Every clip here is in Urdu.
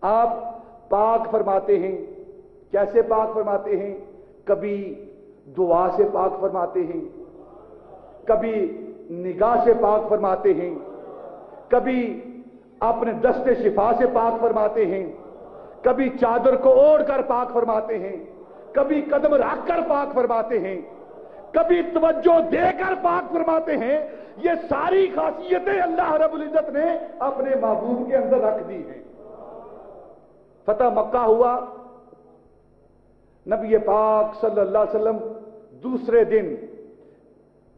آپ پاک فرماتے ہیں. کیسے پاک فرماتے ہیں؟ کبھی دعا سے پاک فرماتے ہیں، کبھی نگاہ سے پاک فرماتے ہیں، کبھی اپنے دست شفا سے پاک فرماتے ہیں، کبھی چادر کو اوڑھ کر پاک فرماتے ہیں، کبھی قدم رکھ کر پاک فرماتے ہیں، کبھی توجہ دے کر پاک فرماتے ہیں. یہ ساری خاصیتیں اللہ رب العزت نے اپنے محبوب کے اندر رکھ دی ہیں. فتح مکہ ہوا، نبی پاک صلی اللہ علیہ وسلم دوسرے دن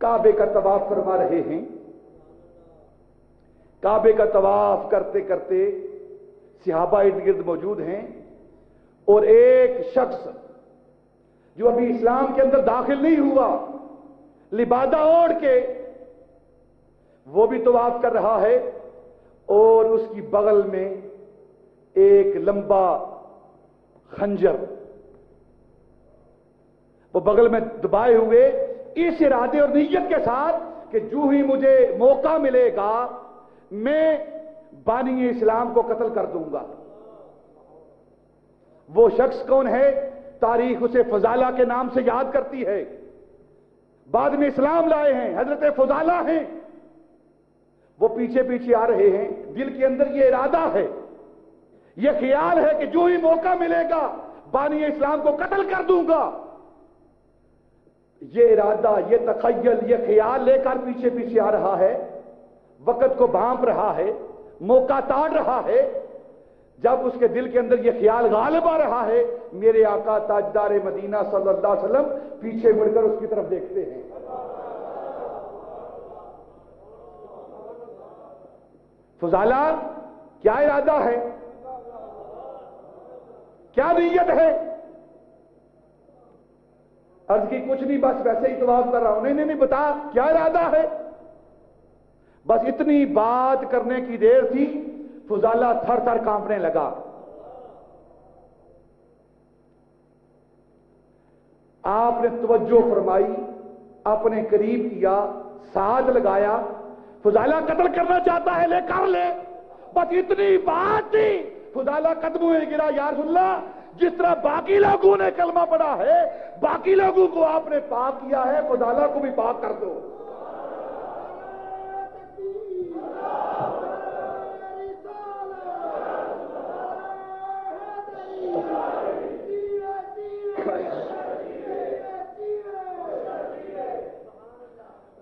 کعبے کا طواف فرما رہے ہیں. کعبے کا طواف کرتے کرتے صحابہ ارد گرد موجود ہیں، اور ایک شخص جو ابھی اسلام کے اندر داخل نہیں ہوا، لبادہ اوڑھ کے وہ بھی طواف کر رہا ہے، اور اس کی بغل میں ایک لمبا خنجر وہ بغل میں دبائے ہوئے، اس ارادے اور نیت کے ساتھ کہ جو ہی مجھے موقع ملے گا میں بانی اسلام کو قتل کر دوں گا. وہ شخص کون ہے؟ تاریخ اسے فضالہ کے نام سے یاد کرتی ہے. بعد میں اسلام لائے ہیں، حضرت فضالہ ہیں. وہ پیچھے پیچھے آ رہے ہیں، دل کے اندر یہ ارادہ ہے، یہ خیال ہے کہ جو ہی موقع ملے گا بانی اسلام کو قتل کر دوں گا. یہ ارادہ، یہ تخیل، یہ خیال لے کر پیچھے پیچھے آ رہا ہے، وقت کو بھانپ رہا ہے، موقع تاڑ رہا ہے. جب اس کے دل کے اندر یہ خیال غالب آ رہا ہے، میرے آقا تاجدار مدینہ صلی اللہ علیہ وسلم پیچھے مڑ کر اس کی طرف دیکھتے ہیں. فضالہ کیا ارادہ ہے؟ کیا نیت ہے؟ عرض کی کچھ نہیں، بس ویسے ہی طواف کر رہا ہوں. نہیں بتا کیا ارادہ ہے؟ بس اتنی بات کرنے کی دیر تھی، فضالہ تھر تھر کانپنے لگا. آپ نے توجہ فرمائی، اپنے قریب کیا، ساتھ لگایا. فضالہ قتل کرنا چاہتا ہے، لے کر لے، بس اتنی بات تھی. فضالہ قدموں میں گرا، یا رسول اللہ جس طرح باقی لوگوں نے کلمہ پڑھا ہے، باقی لوگوں کو آپ نے پاک کیا ہے، فضالہ کو بھی پاک کر دو.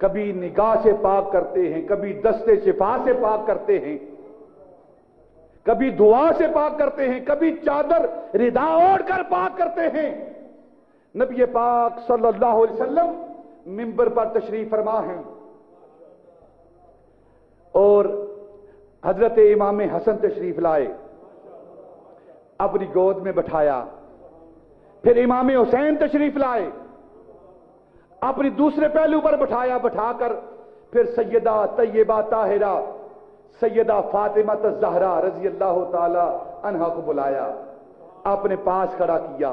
کبھی نگاہ سے پاک کرتے ہیں، کبھی دستے شفا سے پاک کرتے ہیں، کبھی دعا سے پاک کرتے ہیں، کبھی چادر ردا اوڑھ کر پاک کرتے ہیں. نبی پاک صلی اللہ علیہ وسلم منبر پر تشریف فرما ہیں، اور حضرت امام حسن تشریف لائے، اپنی گود میں بٹھایا. پھر امام حسین تشریف لائے، اپنی دوسرے پہلو پر بٹھایا. بٹھا کر پھر سیدہ طیبہ طاہرہ سیدہ فاطمہ الزہرا رضی اللہ تعالی عنہا کو بلایا، اپنے پاس کھڑا کیا.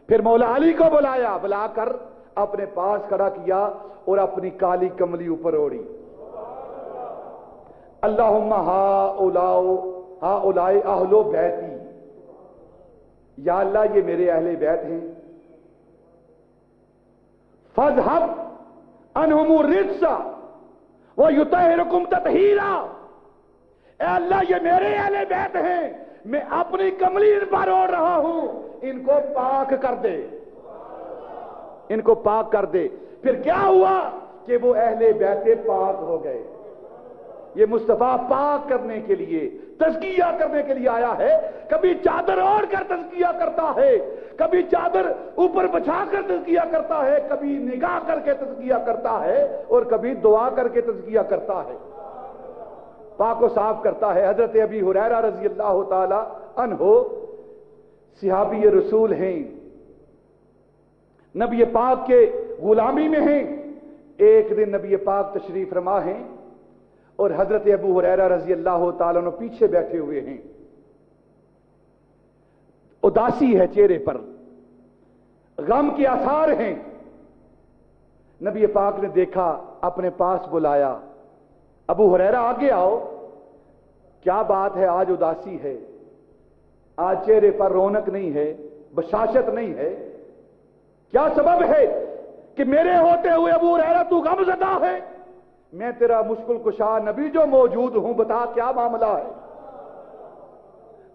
پھر مولا علی کو بلایا، بلا کر اپنے پاس کھڑا کیا اور اپنی کالی کملی اوپر اوڑی. اللہم ہؤلاء اہل بیتی، یا اللہ یہ میرے اہل بیت ہیں. فَاذْهَبْ عَنْهُمُ الرِّجْسَ وَيُطَهِّرُكُمْ تَطْهِيرًا. اے اللہ یہ میرے اہل بیت ہیں، میں اپنی کملی ان پر اوڑھ رہا ہوں، ان کو پاک کر دے، ان کو پاک کر دے. پھر کیا ہوا کہ وہ اہل بیت پاک ہو گئے. یہ مصطفیٰ پاک کرنے کے لیے، تزکیہ کرنے کے لیے آیا ہے. کبھی چادر اوڑھ کر تزکیہ کرتا ہے، کبھی چادر اوپر بچھا کر تزکیہ کرتا ہے، کبھی نگاہ کر کے تزکیہ کرتا ہے، اور کبھی دعا کر کے تزکیہ کرتا ہے، پاک و صاف کرتا ہے. حضرت ابی ہریرہ رضی اللہ تعالی عنہ صحابی رسول ہیں، نبی پاک کے غلامی میں ہیں. ایک دن نبی پاک تشریف فرما ہیں، اور حضرت ابو ہریرہ رضی اللہ تعالیٰ عنہ پیچھے بیٹھے ہوئے ہیں. اداسی ہے چہرے پر، غم کے آثار ہیں. نبی پاک نے دیکھا، اپنے پاس بلایا، ابو ہریرہ آگے آؤ، کیا بات ہے، آج اداسی ہے. آج چہرے پر رونق نہیں ہے، بشاشت نہیں ہے؟ کیا سبب ہے کہ میرے ہوتے ہوئے ابو ہریرہ تو غم زدہ ہے؟ میں تیرا مشکل کشا نبی جو موجود ہوں، بتا کیا معاملہ ہے؟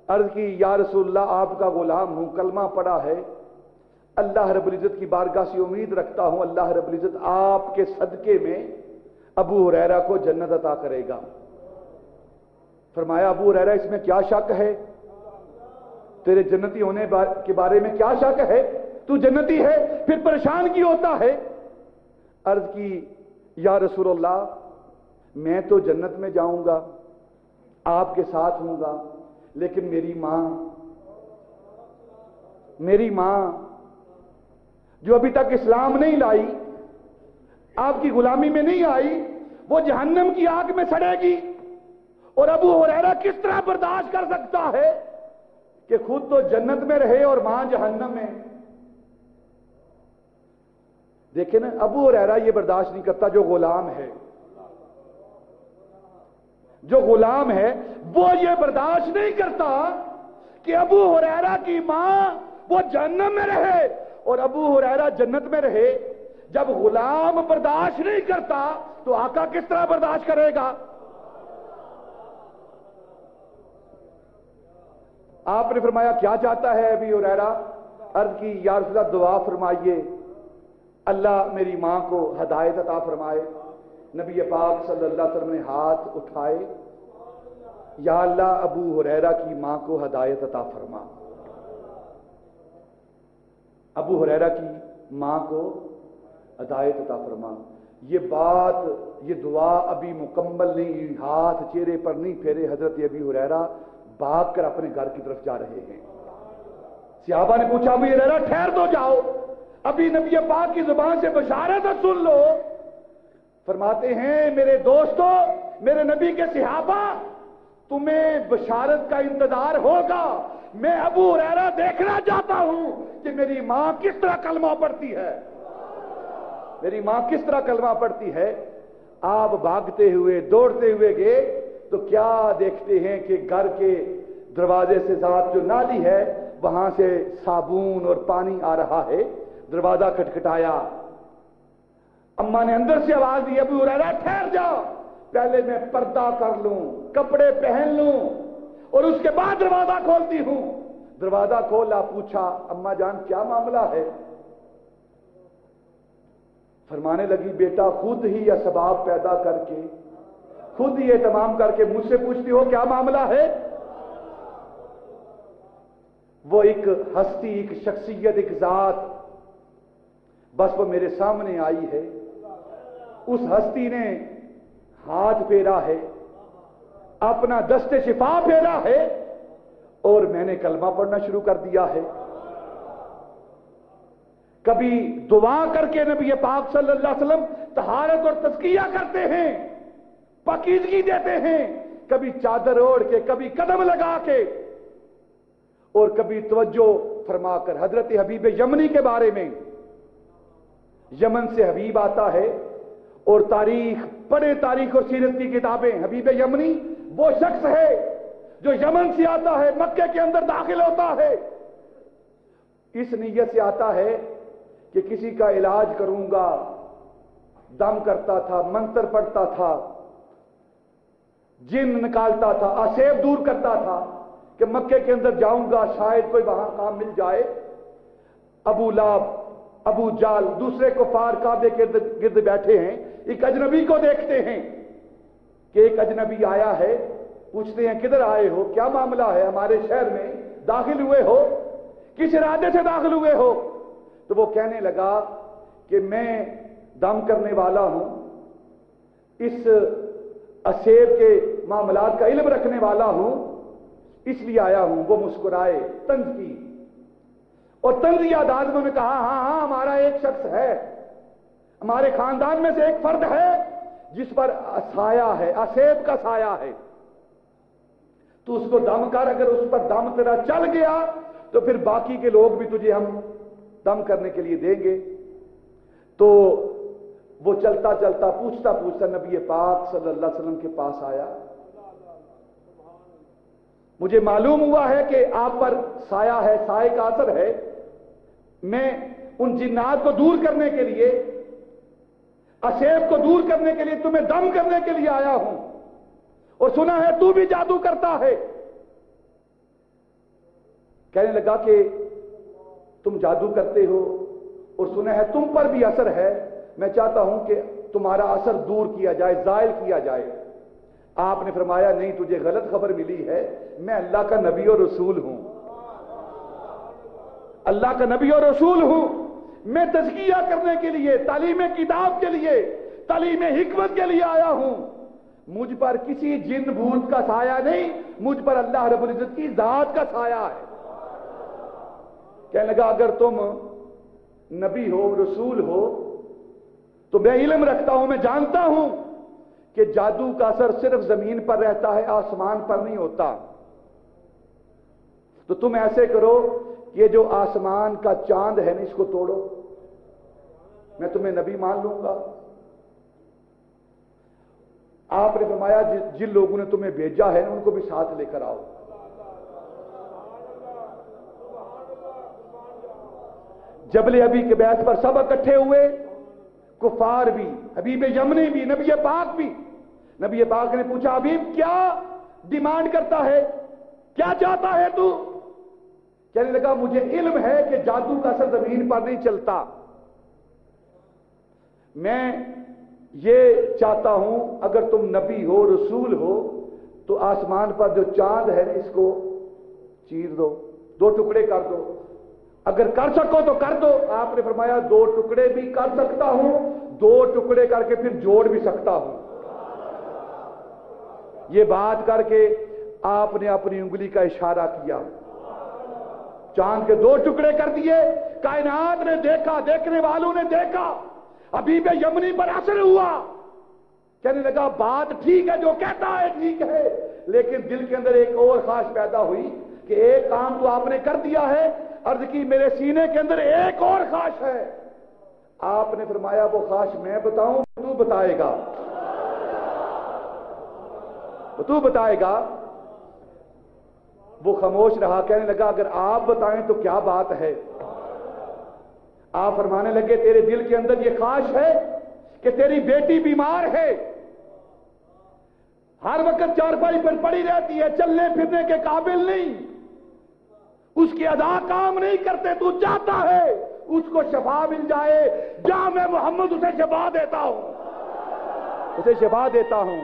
عرض کی یا رسول اللہ آپ کا غلام ہوں، کلمہ پڑا ہے، اللہ رب العزت کی بارگاہ سے امید رکھتا ہوں اللہ رب العزت آپ کے صدقے میں ابو ہریرہ کو جنت عطا کرے گا۔ فرمایا ابو ہریرہ اس میں کیا شک ہے؟ تیرے جنتی ہونے کے بارے میں کیا شک ہے؟ تو جنتی ہے پھر پریشان کی ہوتا ہے؟ عرض کی یا رسول اللہ میں تو جنت میں جاؤں گا، آپ کے ساتھ ہوں گا، لیکن میری ماں جو ابھی تک اسلام نہیں لائی، آپ کی غلامی میں نہیں آئی، وہ جہنم کی آگ میں سڑے گی۔ اور ابو ہریرہ کس طرح برداشت کر سکتا ہے کہ خود تو جنت میں رہے اور ماں جہنم میں؟ دیکھیں نا، ابو ہریرہ یہ برداشت نہیں کرتا۔ جو غلام ہے وہ یہ برداشت نہیں کرتا کہ ابو ہریرہ کی ماں وہ جہنم میں رہے اور ابو ہریرہ جنت میں رہے۔ جب غلام برداشت نہیں کرتا تو آقا کس طرح برداشت کرے گا؟ آپ نے فرمایا کیا چاہتا ہے ابو ہریرہ؟ عرض کی یا رسول اللہ دعا فرمائیے اللہ میری ماں کو ہدایت عطا فرمائے۔ نبی پاک صلی اللہ علیہ وسلم نے ہاتھ اٹھائے، یا اللہ ابو ہریرہ کی ماں کو ہدایت عطا فرما، ابو ہریرہ کی ماں کو ہدایت عطا فرما۔ یہ بات، یہ دعا ابھی مکمل نہیں ہوئی، ہاتھ چہرے پر نہیں پھیرے، حضرت ابو ہریرہ بھاگ کر اپنے گھر کی طرف جا رہے ہیں۔ صحابہ نے پوچھا ابو ہریرہ ٹھہر تو جاؤ، ابھی نبی پاک کی زبان سے بشارت سن لو۔ فرماتے ہیں میرے دوستو، میرے نبی کے صحابہ، تمہیں بشارت کا انتظار ہوگا، میں ابو ہریرہ دیکھنا چاہتا ہوں کہ میری ماں کس طرح کلمہ پڑھتی ہے، میری ماں کس طرح کلمہ پڑھتی ہے۔ آپ بھاگتے ہوئے دوڑتے ہوئے گئے تو کیا دیکھتے ہیں کہ گھر کے دروازے سے ذات جو نالی ہے وہاں سے صابن اور پانی آ رہا ہے۔ دروازہ کھٹکھٹایا، اماں نے اندر سے آواز دی ابو ہریرہ ٹھہر جا، پہلے میں پردہ کر لوں، کپڑے پہن لوں اور اس کے بعد دروازہ کھولتی ہوں۔ دروازہ کھولا، پوچھا اماں جان کیا معاملہ ہے؟ فرمانے لگی بیٹا خود ہی اسباب پیدا کر کے، خود ہی اہتمام کر کے مجھ سے پوچھتی ہو کیا معاملہ ہے؟ وہ ایک ہستی، ایک شخصیت، ایک ذات بس وہ میرے سامنے آئی ہے، اس ہستی نے ہاتھ پھیرا ہے، اپنا دست شفا پھیرا ہے اور میں نے کلمہ پڑھنا شروع کر دیا ہے۔ کبھی دعا کر کے نبی پاک صلی اللہ علیہ وسلم طہارت اور تزکیہ کرتے ہیں، پاکیزگی دیتے ہیں، کبھی چادر اوڑھ کے، کبھی قدم لگا کے، اور کبھی توجہ فرما کر۔ حضرت حبیب یمنی کے بارے میں، یمن سے حبیب آتا ہے اور تاریخ پڑھے، تاریخ اور سیرت کی کتابیں، حبیب یمنی وہ شخص ہے جو یمن سے آتا ہے، مکے کے اندر داخل ہوتا ہے، اس نیت سے آتا ہے کہ کسی کا علاج کروں گا، دم کرتا تھا، منتر پڑھتا تھا، جن نکالتا تھا، آسیب دور کرتا تھا کہ مکے کے اندر جاؤں گا شاید کوئی وہاں کام مل جائے۔ ابو لہب، ابو جال، دوسرے کفار کعبے کے گرد بیٹھے ہیں، ایک اجنبی کو دیکھتے ہیں کہ ایک اجنبی آیا ہے، پوچھتے ہیں کدھر آئے ہو، کیا معاملہ ہے، ہمارے شہر میں داخل ہوئے ہو، کس ارادے سے داخل ہوئے ہو؟ تو وہ کہنے لگا کہ میں دم کرنے والا ہوں، اس اسیب کے معاملات کا علم رکھنے والا ہوں، اس لیے آیا ہوں۔ وہ مسکرائے، طنز کی، اور طنزیہ انداز میں نے کہا ہاں ہاں ہمارا ایک شخص ہے، ہمارے خاندان میں سے ایک فرد ہے جس پر سایہ ہے، اسیب کا سایہ ہے، تو اس کو دم کر، اگر اس پر دم تیرا چل گیا تو پھر باقی کے لوگ بھی تجھے ہم دم کرنے کے لیے دیں گے۔ تو وہ چلتا چلتا، پوچھتا پوچھتا نبی پاک صلی اللہ علیہ وسلم کے پاس آیا۔ مجھے معلوم ہوا ہے کہ آپ پر سایہ ہے، سائے کا اثر ہے، میں ان جنات کو دور کرنے کے لیے، اسیب کو دور کرنے کے لیے، تمہیں دم کرنے کے لیے آیا ہوں، اور سنا ہے تو بھی جادو کرتا ہے۔ کہنے لگا کہ تم جادو کرتے ہو اور سنا ہے تم پر بھی اثر ہے، میں چاہتا ہوں کہ تمہارا اثر دور کیا جائے، زائل کیا جائے۔ آپ نے فرمایا نہیں، تجھے غلط خبر ملی ہے، میں اللہ کا نبی اور رسول ہوں، اللہ کا نبی اور رسول ہوں، میں تزکیہ کرنے کے لیے، تعلیم کتاب کے لیے، تعلیم حکمت کے لیے آیا ہوں، مجھ پر کسی جن بھوت کا سایہ نہیں، مجھ پر اللہ رب العزت کی ذات کا سایہ ہے۔ کہنے لگا اگر تم نبی ہو، رسول ہو، تو میں علم رکھتا ہوں، میں جانتا ہوں کہ جادو کا اثر صرف زمین پر رہتا ہے، آسمان پر نہیں ہوتا۔ تو تم ایسے کرو، یہ جو آسمان کا چاند ہے نا، اس کو توڑو، میں تمہیں نبی مان لوں گا۔ آپ نے فرمایا جن لوگوں نے تمہیں بھیجا ہے نا، ان کو بھی ساتھ لے کر آؤ۔ جبل ابی کے بیعت پر سب اکٹھے ہوئے، کفار بھی، حبیب یمنی بھی، نبی پاک بھی۔ نبی پاک نے پوچھا حبیب کیا ڈیمانڈ کرتا ہے، کیا چاہتا ہے تو؟ کہنے لگا مجھے علم ہے کہ جادو کا اثر زمین پر نہیں چلتا، میں یہ چاہتا ہوں اگر تم نبی ہو، رسول ہو، تو آسمان پر جو چاند ہے اس کو چیر دو، دو ٹکڑے کر دو، اگر کر سکو تو کر دو۔ آپ نے فرمایا دو ٹکڑے بھی کر سکتا ہوں، دو ٹکڑے کر کے پھر جوڑ بھی سکتا ہوں۔ یہ بات کر کے آپ نے اپنی انگلی کا اشارہ کیا، چاند کے دو ٹکڑے کر دیے، کائنات نے دیکھا، دیکھنے والوں نے دیکھا، حبیب یمنی پر اثر ہوا۔ کہنے لگا بات ٹھیک ہے، جو کہتا ہے ٹھیک ہے، لیکن دل کے اندر ایک اور خواہش پیدا ہوئی کہ ایک کام تو آپ نے کر دیا ہے، عرض کی میرے سینے کے اندر ایک اور خواہش ہے۔ آپ نے فرمایا وہ خواہش میں بتاؤں تو بتائے گا، تو بتائے گا؟ وہ خاموش رہا۔ کہنے لگا اگر آپ بتائیں تو کیا بات ہے؟ آپ فرمانے لگے تیرے دل کے اندر یہ خواہش ہے کہ تیری بیٹی بیمار ہے، ہر وقت چارپائی پر پڑی رہتی ہے، چلنے پھرنے کے قابل نہیں، اس کی ادا کام نہیں کرتے، تو چاہتا ہے اس کو شفا مل جائے، جا میں محمد اسے شفا دیتا ہوں، اسے شفا دیتا ہوں۔